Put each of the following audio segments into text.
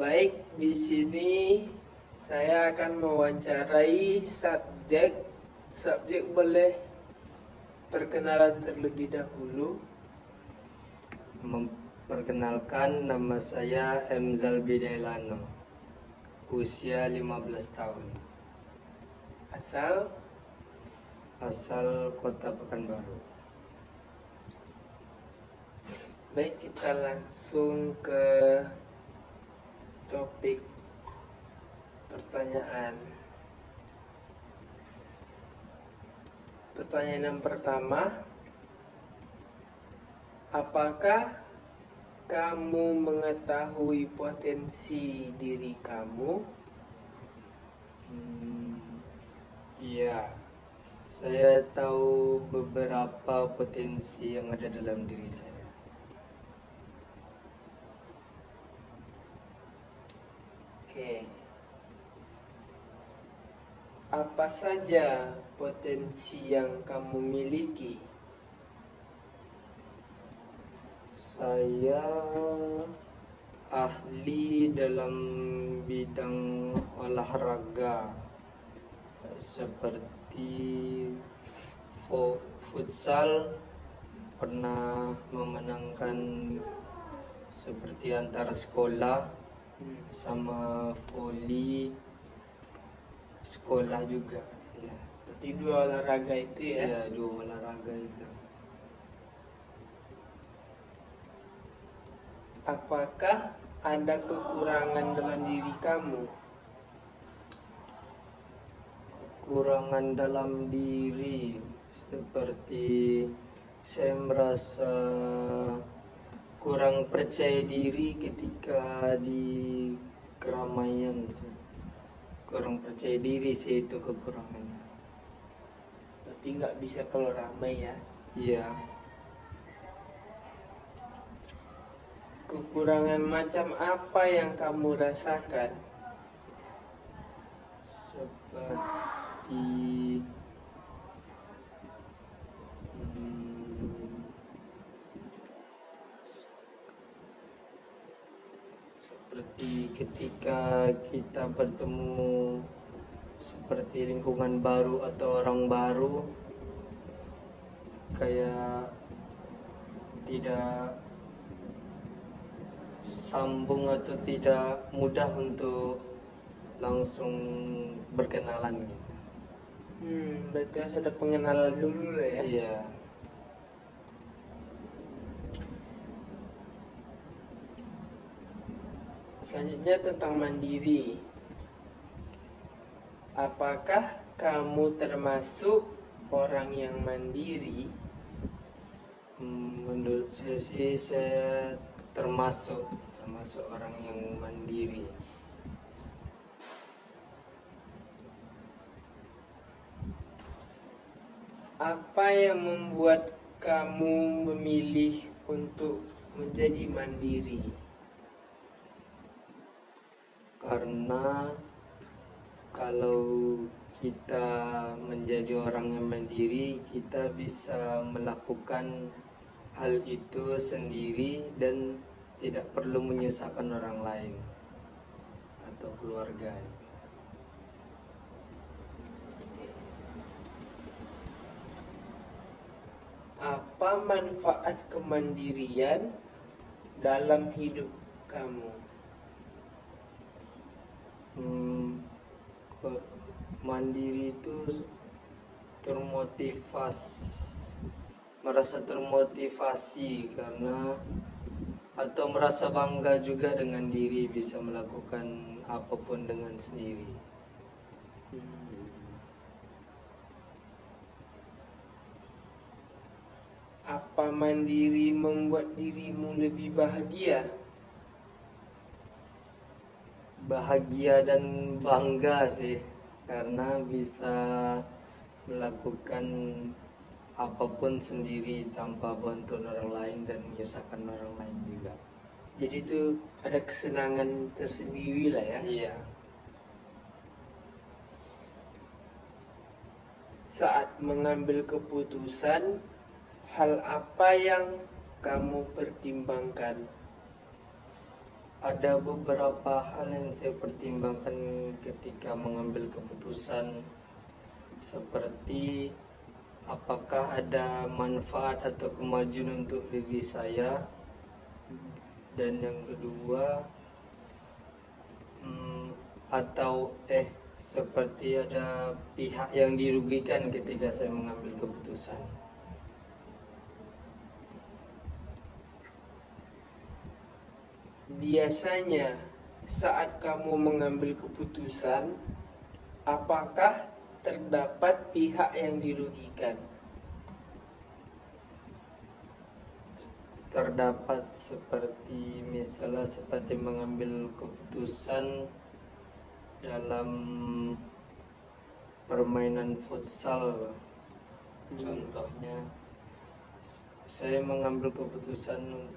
Baik, di sini saya akan mewawancarai subjek boleh perkenalan terlebih dahulu. Memperkenalkan, nama saya Emzal Bidailano, usia 15 tahun, asal Kota Pekanbaru. Baik, kita langsung ke topik pertanyaan. Pertanyaan yang pertama, apakah kamu mengetahui potensi diri kamu? Iya, saya tahu beberapa potensi yang ada dalam diri saya. Oke. Apa saja potensi yang kamu miliki? Saya ahli dalam bidang olahraga seperti futsal, pernah memenangkan seperti antar sekolah, sama voli sekolah juga. Ya, Berarti dua olahraga itu ya? ya, dua olahraga itu. Apakah ada kekurangan dalam diri kamu? Kekurangan dalam diri seperti saya merasa kurang percaya diri ketika di keramaian. Kurang percaya diri sih, itu kekurangannya. Berarti nggak bisa kalau ramai ya? Iya. Kekurangan macam apa yang kamu rasakan? Seperti ketika kita bertemu seperti lingkungan baru atau orang baru, kayak tidak sambung atau tidak mudah untuk langsung berkenalan gitu. Berarti harus ada pengenalan dulu lah ya? Iya. Selanjutnya tentang mandiri. Apakah kamu termasuk orang yang mandiri? Menurut saya sih, saya termasuk orang yang mandiri. Apa yang membuat kamu memilih untuk menjadi mandiri? Karena kalau kita menjadi orang yang mandiri, kita bisa melakukan hal itu sendiri dan tidak perlu menyusahkan orang lain atau keluarga. Apa manfaat kemandirian dalam hidup kamu? Mandiri itu merasa termotivasi karena atau merasa bangga juga dengan diri, bisa melakukan apapun dengan sendiri. Apa mandiri membuat dirimu lebih bahagia? Bahagia dan bangga sih, karena bisa melakukan apapun sendiri tanpa bantuan orang lain dan menyusahkan orang lain juga. Jadi itu ada kesenangan tersendiri lah ya? Iya. Saat mengambil keputusan, hal apa yang kamu pertimbangkan? ada beberapa hal yang saya pertimbangkan ketika mengambil keputusan, seperti apakah ada manfaat atau kemajuan untuk diri saya, dan yang kedua atau seperti ada pihak yang dirugikan ketika saya mengambil keputusan. Biasanya saat kamu mengambil keputusan, apakah terdapat pihak yang dirugikan? Terdapat, seperti misalnya seperti mengambil keputusan dalam permainan futsal. Contohnya, saya mengambil keputusan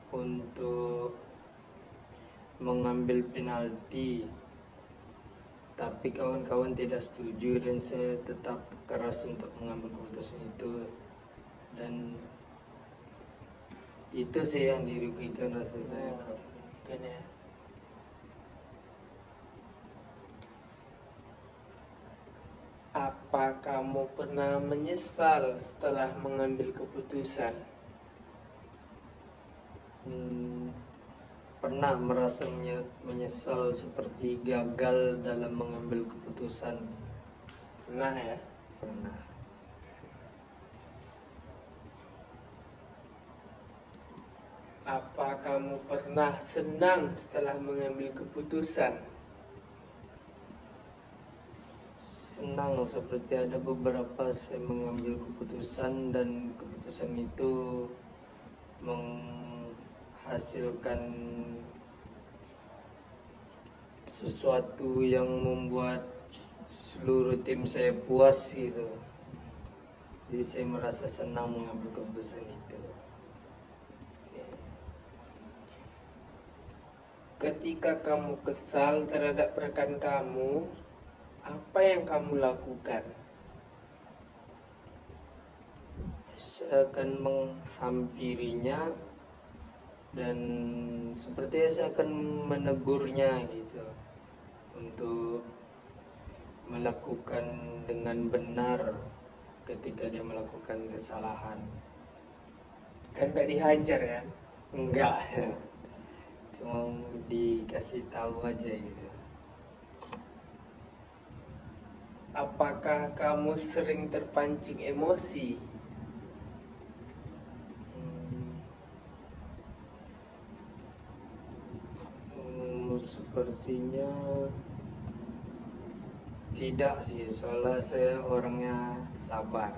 untuk mengambil penalti, tapi kawan-kawan tidak setuju dan saya tetap keras untuk mengambil keputusan itu, dan itu sih yang dirugikan rasa saya. Kan ya. Apa kamu pernah menyesal setelah mengambil keputusan? Pernah merasa menyesal, seperti gagal dalam mengambil keputusan. Pernah ya? Pernah. Apa kamu pernah senang setelah mengambil keputusan? Senang, seperti ada beberapa saya mengambil keputusan dan keputusan itu menghasilkan sesuatu yang membuat seluruh tim saya puas gitu. Jadi saya merasa senang mengambil keputusan itu. Ketika kamu kesal terhadap rekan kamu, apa yang kamu lakukan? Saya akan menghampirinya dan sepertinya saya akan menegurnya gitu, untuk melakukan dengan benar ketika dia melakukan kesalahan. Kan gak dihajar ya? Enggak, cuma dikasih tahu aja gitu. Apakah kamu sering terpancing emosi? Sepertinya tidak sih, soalnya saya orangnya sabar.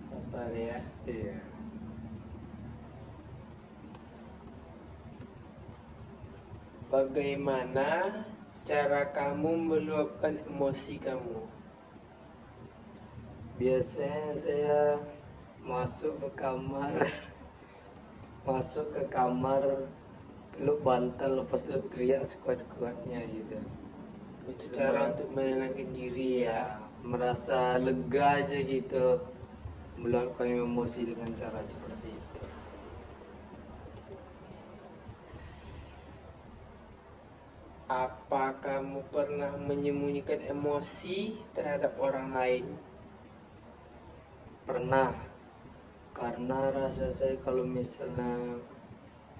Sabar ya. Iya. Bagaimana cara kamu meluapkan emosi kamu? Biasanya saya masuk ke kamar, peluk bantal, lepas itu teriak sekuat-kuatnya gitu. Itu cara untuk menenangkan diri ya. Merasa lega aja gitu, meluapkan emosi dengan cara seperti itu. Apa kamu pernah menyembunyikan emosi terhadap orang lain? Pernah, karena rasa saya kalau misalnya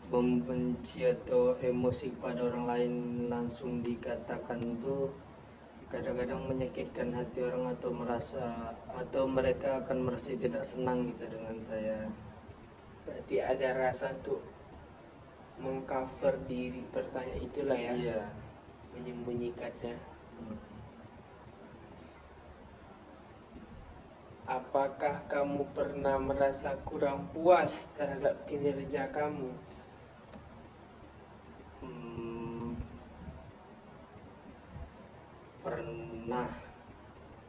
membenci atau emosi kepada orang lain langsung dikatakan tuh kadang-kadang menyakitkan hati orang, atau mereka akan merasa tidak senang gitu dengan saya. Berarti ada rasa untuk mengcover diri, pertanyaan itulah ya. Iya. Menyembunyikannya. Apakah kamu pernah merasa kurang puas terhadap kinerja kamu? Pernah,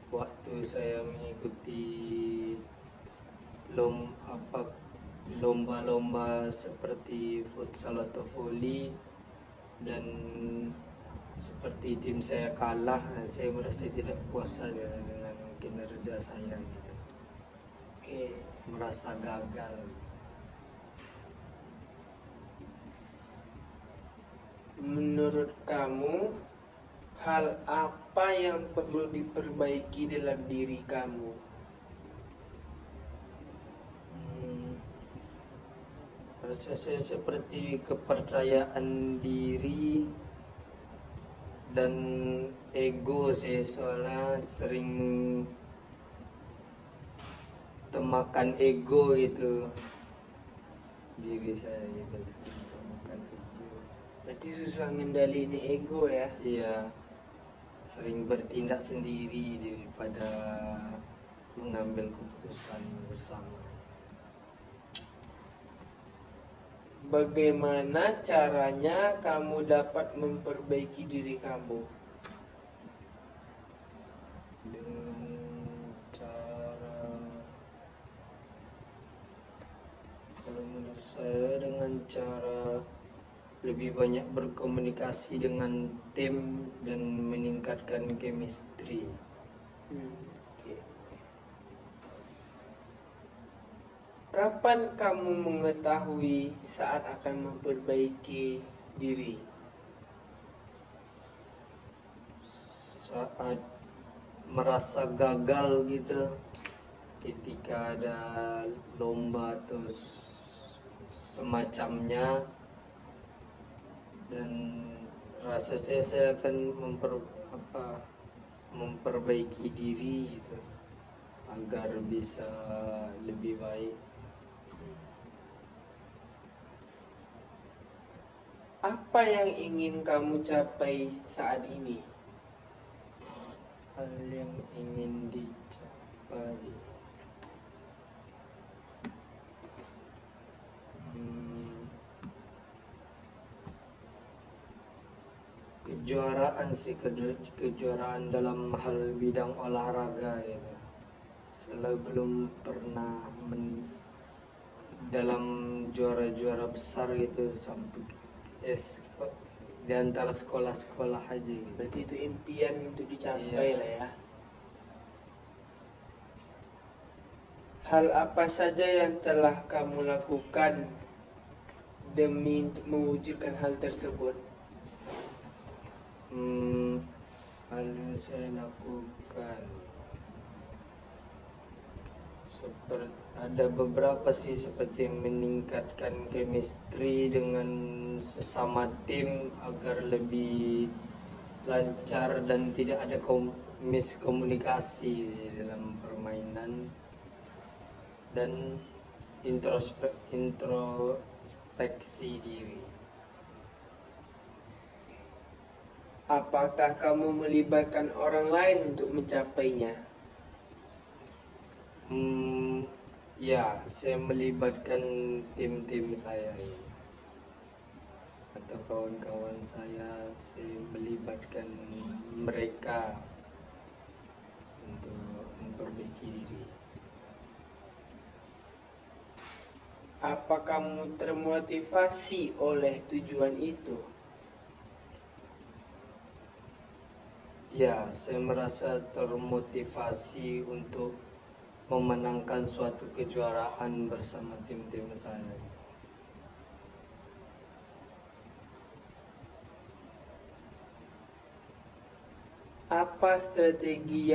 waktu saya mengikuti lomba-lomba seperti futsal atau voli, dan seperti tim saya kalah, saya merasa tidak puas saja dengan kinerja saya gitu. Oke. Merasa gagal. menurut kamu hal apa yang perlu diperbaiki dalam diri kamu? Rasa saya seperti kepercayaan diri dan ego sih, soalnya sering temakan ego gitu diri saya gitu, temakan ego. Berarti susah ngendaliin ego ya. Iya, sering bertindak sendiri daripada mengambil keputusan bersama. Bagaimana caranya kamu dapat memperbaiki diri kamu? Dengan cara, kalau menurut saya, dengan cara lebih banyak berkomunikasi dengan tim dan meningkatkan chemistry. Oke. Kapan kamu mengetahui saat akan memperbaiki diri? Saat merasa gagal gitu, ketika ada lomba atau semacamnya, dan rasa saya akan memperbaiki diri gitu, agar bisa lebih baik. Apa yang ingin kamu capai saat ini? Hal yang ingin dicapai, kejuaraan sih, kejuaraan dalam hal bidang olahraga ya. Selalu belum pernah dalam juara-juara besar gitu, sampai di antara sekolah-sekolah aja gitu. Berarti itu impian untuk dicapai Iya. lah ya. Hal apa saja yang telah kamu lakukan demi untuk mewujudkan hal tersebut? Hal yang saya lakukan ada beberapa sih, seperti meningkatkan chemistry dengan sesama tim agar lebih lancar dan tidak ada miskomunikasi dalam permainan, dan introspeksi diri. Apakah kamu melibatkan orang lain untuk mencapainya? Ya, saya melibatkan tim-tim saya atau kawan-kawan saya melibatkan mereka untuk memperbaiki diri. Apa kamu termotivasi oleh tujuan itu? Ya, saya merasa termotivasi untuk memenangkan suatu kejuaraan bersama tim-tim saya. Apa strategi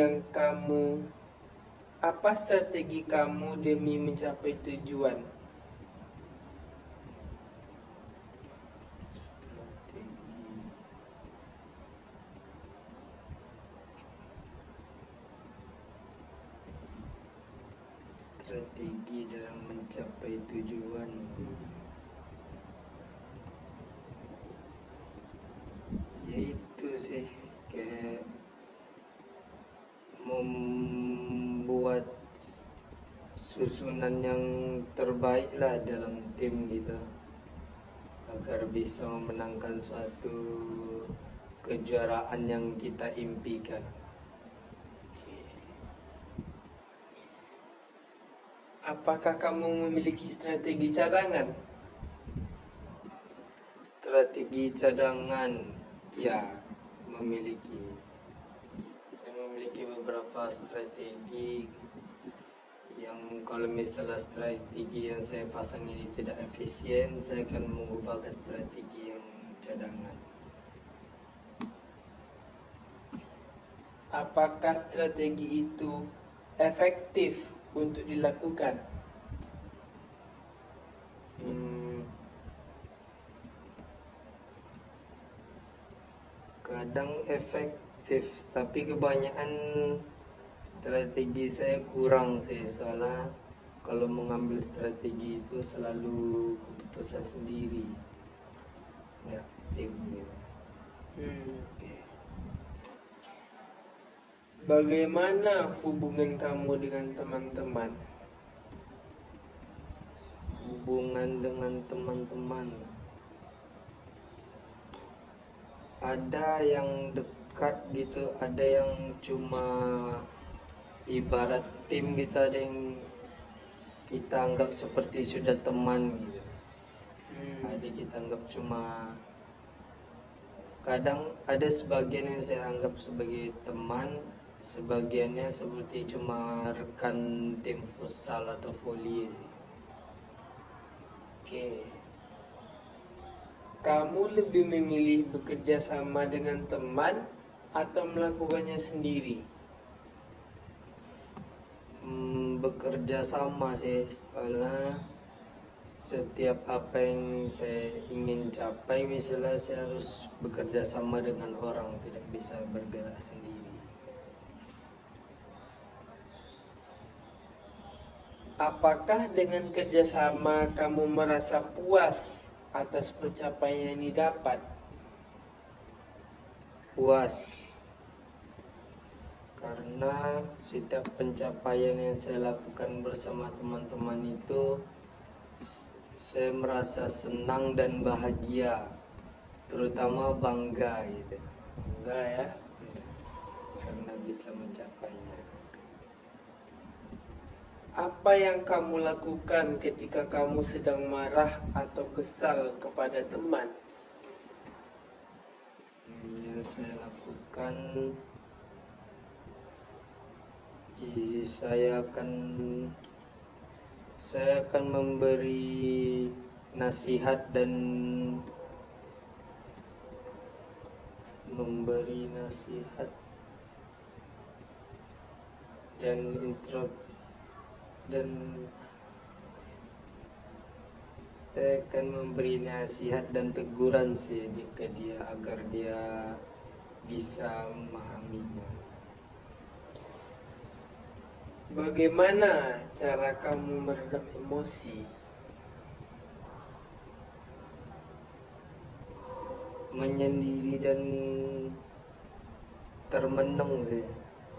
kamu demi mencapai tujuan? Strategi dalam mencapai tujuan, yaitu sih kayak membuat susunan yang terbaik lah dalam tim kita, agar bisa memenangkan suatu kejuaraan yang kita impikan. Apakah kamu memiliki strategi cadangan? Strategi cadangan, ya, memiliki. Saya memiliki beberapa strategi yang, kalau misalnya strategi yang saya pasang ini tidak efisien, saya akan mengubah ke strategi yang cadangan. Apakah strategi itu efektif untuk dilakukan? Hmm, kadang efektif, tapi kebanyakan strategi saya kurang sih, soalnya kalau mengambil strategi itu selalu keputusan sendiri, ya tim gitu. Oke. Bagaimana hubungan kamu dengan teman-teman? Hubungan dengan teman-teman, ada yang dekat gitu, ada yang cuma ibarat tim gitu, ada yang kita anggap seperti sudah teman gitu, ada kita anggap cuma, kadang ada sebagian yang saya anggap sebagai teman, sebagiannya seperti cuma rekan tim futsal atau voli. Oke. Kamu lebih memilih bekerja sama dengan teman atau melakukannya sendiri? Bekerja sama sih, soalnya setiap apa yang saya ingin capai, misalnya saya harus bekerja sama dengan orang, tidak bisa bergerak sendiri. Apakah dengan kerjasama kamu merasa puas atas pencapaian yang didapat? Puas, karena setiap pencapaian yang saya lakukan bersama teman-teman itu saya merasa senang dan bahagia, terutama bangga gitu, Enggak ya. karena bisa mencapainya. Apa yang kamu lakukan ketika kamu sedang marah atau kesal kepada teman? Yang saya lakukan, saya akan memberi nasihat dan instruk dan saya akan memberi nasihat dan teguran sih ke dia agar dia bisa memahaminya. Bagaimana cara kamu meredam emosi? Menyendiri dan termenung sih,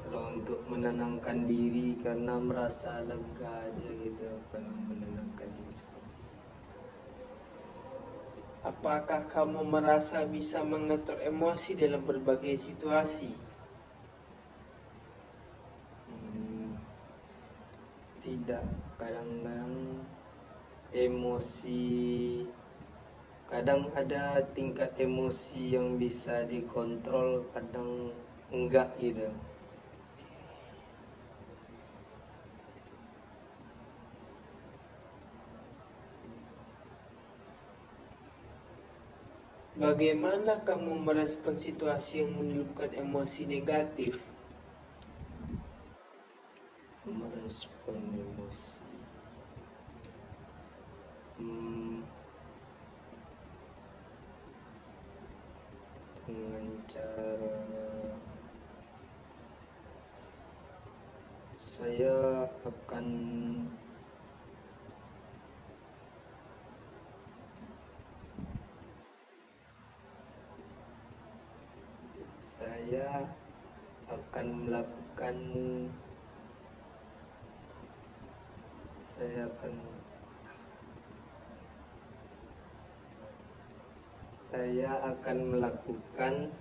kalau untuk menenangkan diri, karena merasa lega aja gitu kalau menenangkan diri. Apakah kamu merasa bisa mengatur emosi dalam berbagai situasi? Tidak, kadang-kadang emosi, kadang ada tingkat emosi yang bisa dikontrol, kadang enggak gitu. Bagaimana kamu merespon situasi yang menimbulkan emosi negatif? Merespon emosi, dengan cara saya akan melakukan, saya akan melakukan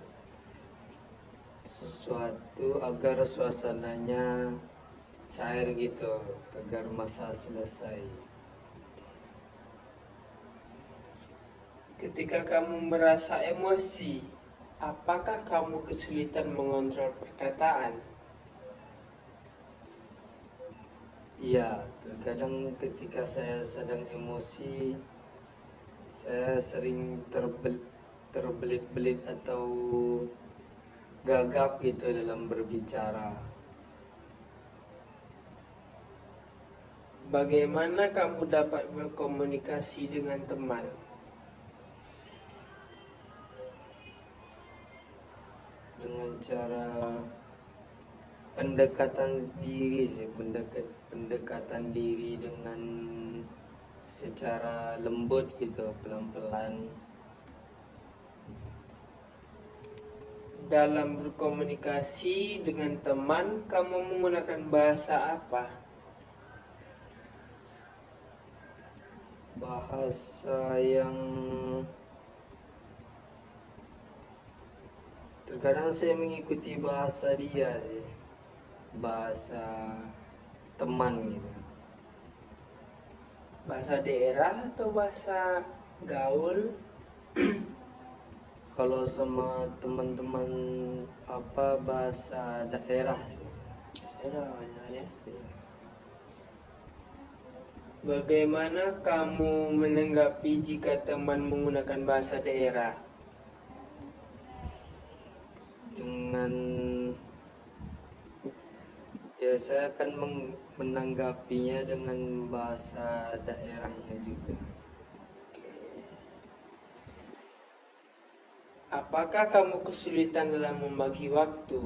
sesuatu agar suasananya cair gitu, agar masa selesai. Ketika kamu merasa emosi, apakah kamu kesulitan mengontrol perkataan? Iya, terkadang ketika saya sedang emosi, saya sering terbelit-belit atau gagap gitu dalam berbicara. Bagaimana kamu dapat berkomunikasi dengan teman? Dengan cara pendekatan diri sih, pendekatan diri dengan secara lembut gitu, pelan-pelan. Dalam berkomunikasi dengan teman, kamu menggunakan bahasa apa? Bahasa yang terkadang saya mengikuti bahasa dia sih, bahasa teman gitu. Bahasa daerah atau bahasa gaul? Kalau sama teman-teman apa, bahasa daerah sih. Daerah banyak ya. Bagaimana kamu menanggapi jika teman menggunakan bahasa daerah? Dengan ya saya akan menanggapinya dengan bahasa daerahnya juga. Apakah kamu kesulitan dalam membagi waktu?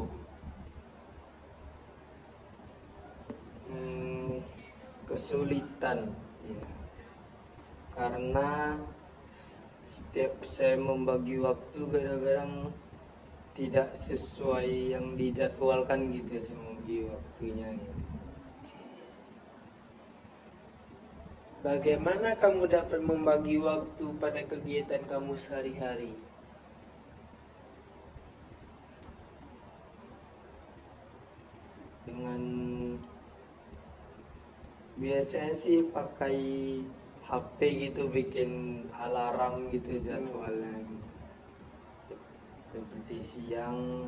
Kesulitan ya. Karena setiap saya membagi waktu kadang-kadang tidak sesuai yang dijadwalkan gitu, saya membagi waktunya gitu. Bagaimana kamu dapat membagi waktu pada kegiatan kamu sehari-hari? Dengan biasanya sih pakai HP gitu, bikin alarm gitu jadwalnya gitu. Seperti siang,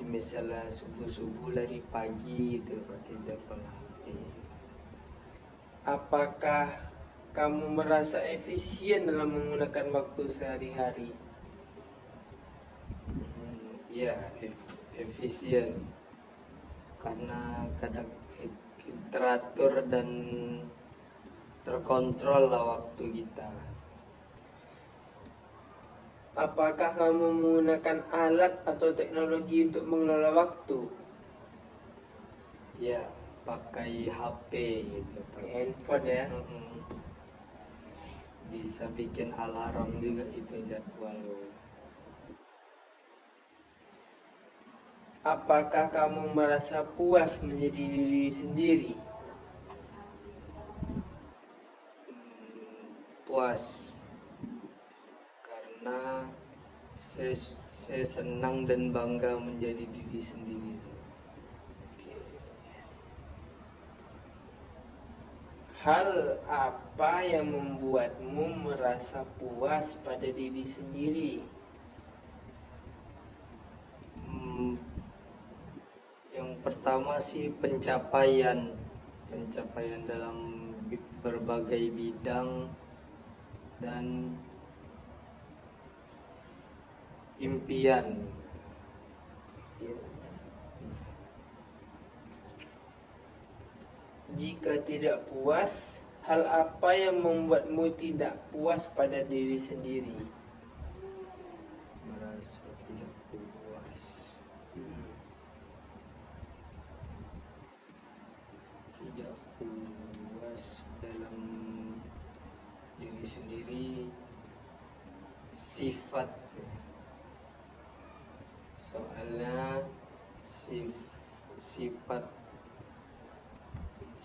misalnya subuh-subuh lari pagi gitu pakai jadwal HP. Apakah kamu merasa efisien dalam menggunakan waktu sehari-hari? Ya, efisien karena kadang teratur dan terkontrol lah waktu kita. Apakah kamu menggunakan alat atau teknologi untuk mengelola waktu? Ya, pakai HP gitu, Pakai handphone ya. Bisa bikin alarm juga itu jadwal. Apakah kamu merasa puas menjadi diri sendiri? Puas karena saya senang dan bangga menjadi diri sendiri. Hal apa yang membuatmu merasa puas pada diri sendiri? Yang pertama sih pencapaian dalam berbagai bidang dan impian. Jika tidak puas, hal apa yang membuatmu tidak puas pada diri sendiri? Merasa tidak puas. Tidak puas dalam diri sendiri, sifat. Soalnya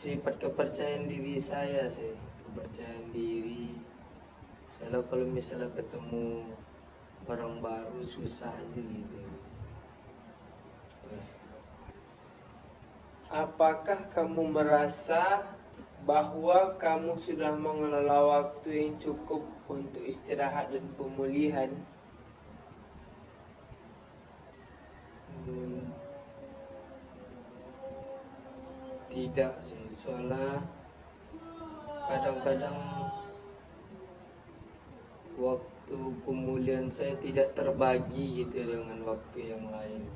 sifat kepercayaan diri saya sih, kepercayaan diri. Selalu kalau misalnya ketemu orang baru susah aja gitu. Apakah kamu merasa bahwa kamu sudah mengelola waktu yang cukup untuk istirahat dan pemulihan? Tidak sih, soalnya kadang-kadang waktu waktu pemulihan saya tidak terbagi gitu dengan waktu yang lain.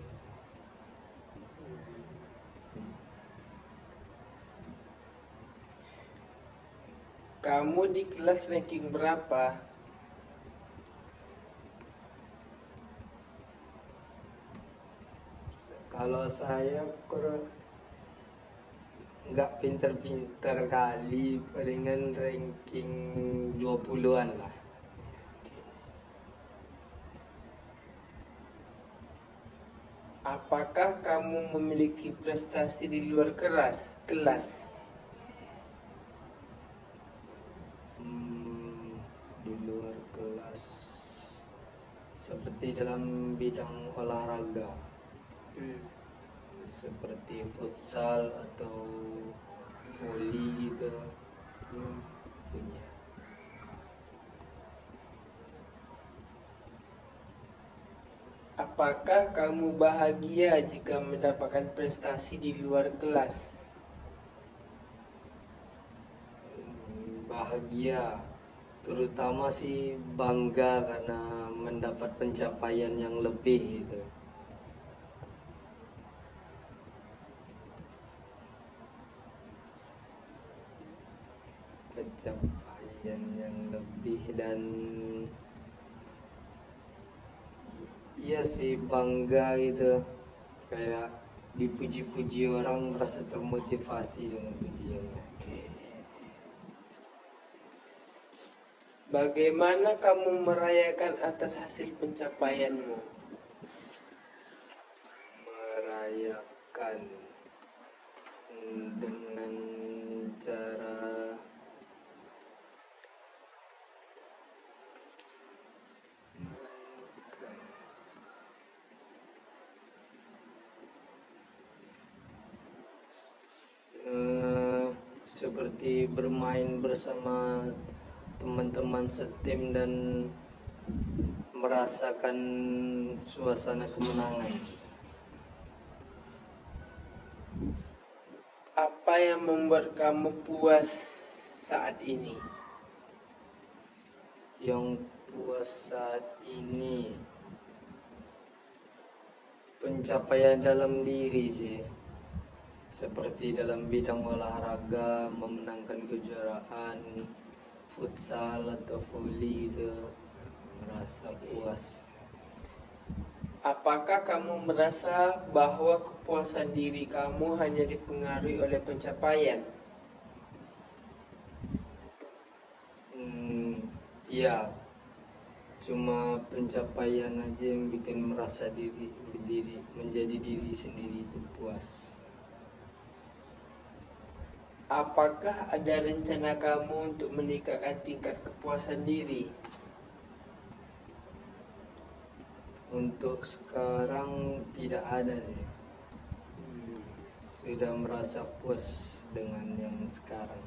Kamu di kelas ranking berapa? Kalau saya kurang nggak pinter-pinter kali, palingan ranking 20-an lah. Apakah kamu memiliki prestasi di luar kelas? Di luar kelas seperti dalam bidang olahraga, seperti futsal atau voli gitu. Punya. Apakah kamu bahagia jika mendapatkan prestasi di luar kelas? Bahagia, terutama sih bangga karena mendapat pencapaian yang lebih gitu. Pencapaian yang lebih, dan iya sih bangga gitu, kayak dipuji-puji orang, merasa termotivasi dengan pujiannya. Bagaimana kamu merayakan atas hasil pencapaianmu? Merayakan dengan cara seperti bermain bersama teman-teman setim dan merasakan suasana kemenangan. Apa yang membuat kamu puas saat ini? Yang puas saat ini pencapaian dalam diri sih, seperti dalam bidang olahraga, memenangkan kejuaraan futsal atau voli itu, merasa puas. Apakah kamu merasa bahwa kepuasan diri kamu hanya dipengaruhi oleh pencapaian? Iya, cuma pencapaian aja yang bikin merasa menjadi diri sendiri itu puas. Apakah ada rencana kamu untuk meningkatkan tingkat kepuasan diri? Untuk sekarang tidak ada sih. Sudah merasa puas dengan yang sekarang.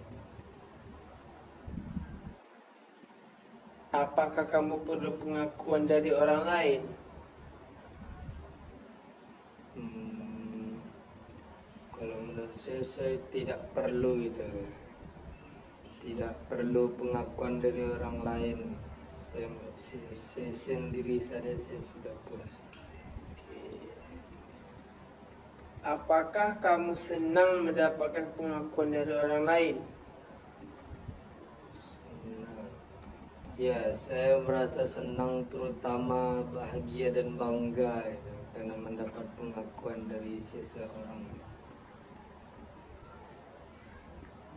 Apakah kamu perlu pengakuan dari orang lain? Kalau menurut saya tidak perlu itu. Tidak perlu pengakuan dari orang lain. Saya sendiri saja saya sudah puas. Apakah kamu senang mendapatkan pengakuan dari orang lain? Ya, saya merasa senang, terutama bahagia dan bangga gitu, karena mendapat pengakuan dari seseorang.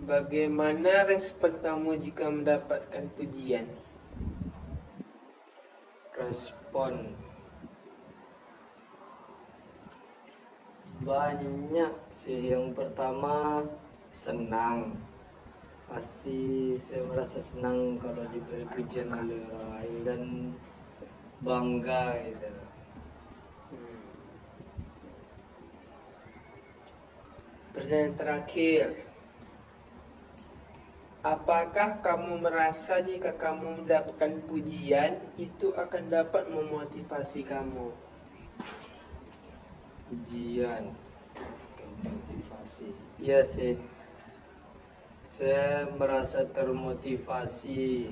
Bagaimana respon kamu jika mendapatkan pujian? Respon banyak sih. Yang pertama senang, pasti saya merasa senang kalau diberi pujian oleh orang lain, dan bangga gitu. Pertanyaan terakhir, apakah kamu merasa jika kamu mendapatkan pujian itu akan dapat memotivasi kamu? Pujian, motivasi, iya sih, saya merasa termotivasi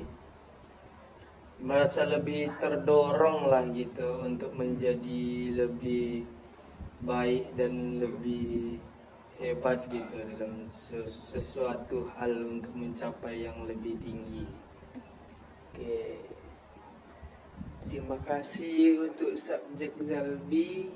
merasa lebih terdorong lah gitu untuk menjadi lebih baik dan lebih hebat gitu dalam sesuatu hal untuk mencapai yang lebih tinggi. Oke. Terima kasih untuk subjek Zalbi.